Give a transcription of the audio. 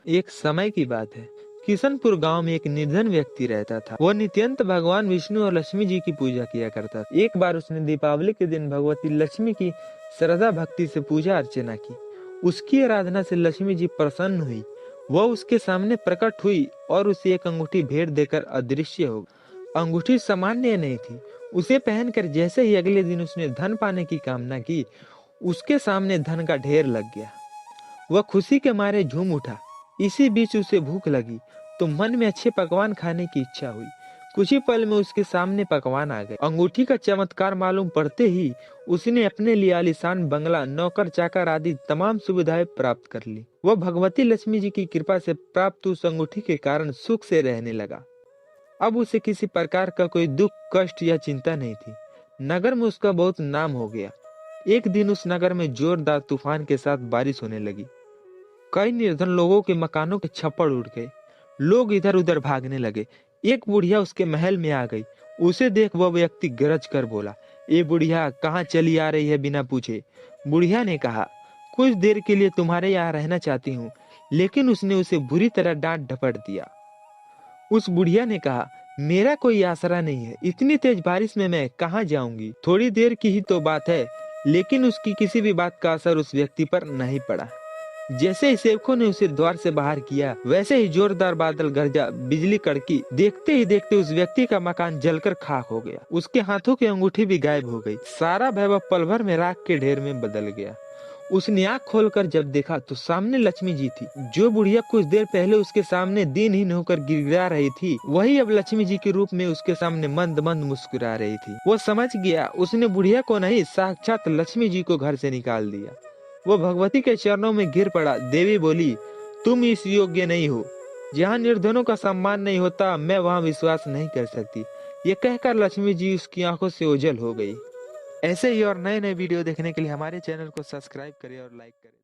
एक समय की बात है। किशनपुर गांव में एक निर्धन व्यक्ति रहता था। वो नित्यंत भगवान विष्णु और लक्ष्मी जी की पूजा किया करता था। एक बार उसने दीपावली के दिन भगवती लक्ष्मी की श्रद्धा भक्ति से पूजा अर्चना की। उसकी आराधना से लक्ष्मी जी प्रसन्न हुई। वह उसके सामने प्रकट हुई और उसे एक अंगूठी भेंट देकर अदृश्य हो गई। अंगूठी सामान्य नहीं थी। उसे पहनकर जैसे ही अगले दिन उसने धन पाने की कामना की, उसके सामने धन का ढेर लग गया। वह खुशी के मारे झूम उठा। इसी बीच उसे भूख लगी तो मन में अच्छे पकवान खाने की इच्छा हुई। कुछ ही पल में उसके सामने पकवान आ गए। अंगूठी का चमत्कार मालूम पड़ते ही उसने अपने लिए आलीशान बंगला, नौकर चाकर आदि तमाम सुविधाएं प्राप्त कर ली। वह भगवती लक्ष्मी जी की कृपा से प्राप्त उस अंगूठी के कारण सुख से रहने लगा। अब उसे किसी प्रकार का कोई दुख, कष्ट या चिंता नहीं थी। नगर में उसका बहुत नाम हो गया। एक दिन उस नगर में जोरदार तूफान के साथ बारिश होने लगी। कई निर्धन लोगों के मकानों के छप्पर उड़ गए। लोग इधर उधर भागने लगे। एक बुढ़िया उसके महल में आ गई। उसे देख वह व्यक्ति गरज कर बोला, ए बुढ़िया, कहाँ चली आ रही है बिना पूछे? बुढ़िया ने कहा, कुछ देर के लिए तुम्हारे यहाँ रहना चाहती हूँ। लेकिन उसने उसे बुरी तरह डांट डपट दिया। उस बुढ़िया ने कहा, मेरा कोई आसरा नहीं है। इतनी तेज बारिश में मैं कहाँ जाऊंगी? थोड़ी देर की ही तो बात है। लेकिन उसकी किसी भी बात का असर उस व्यक्ति पर नहीं पड़ा। जैसे ही सेवकों ने उसे द्वार से बाहर किया, वैसे ही जोरदार बादल गरजा, बिजली कड़की। देखते ही देखते उस व्यक्ति का मकान जलकर खाक हो गया। उसके हाथों की अंगूठी भी गायब हो गई। सारा वैभव पल भर में राख के ढेर में बदल गया। उसने आंख खोलकर जब देखा तो सामने लक्ष्मी जी थी। जो बुढ़िया कुछ देर पहले उसके सामने दीनहीन होकर गिड़गिड़ा रही थी, वही अब लक्ष्मी जी के रूप में उसके सामने मंद मंद मुस्कुरा रही थी। वो समझ गया, उसने बुढ़िया को नहीं, साक्षात लक्ष्मी जी को घर से निकाल दिया। वो भगवती के चरणों में गिर पड़ा। देवी बोली, तुम इस योग्य नहीं हो। जहाँ निर्धनों का सम्मान नहीं होता, मैं वहाँ विश्वास नहीं कर सकती। ये कहकर लक्ष्मी जी उसकी आंखों से ओझल हो गई। ऐसे ही और नए नए वीडियो देखने के लिए हमारे चैनल को सब्सक्राइब करें और लाइक करें।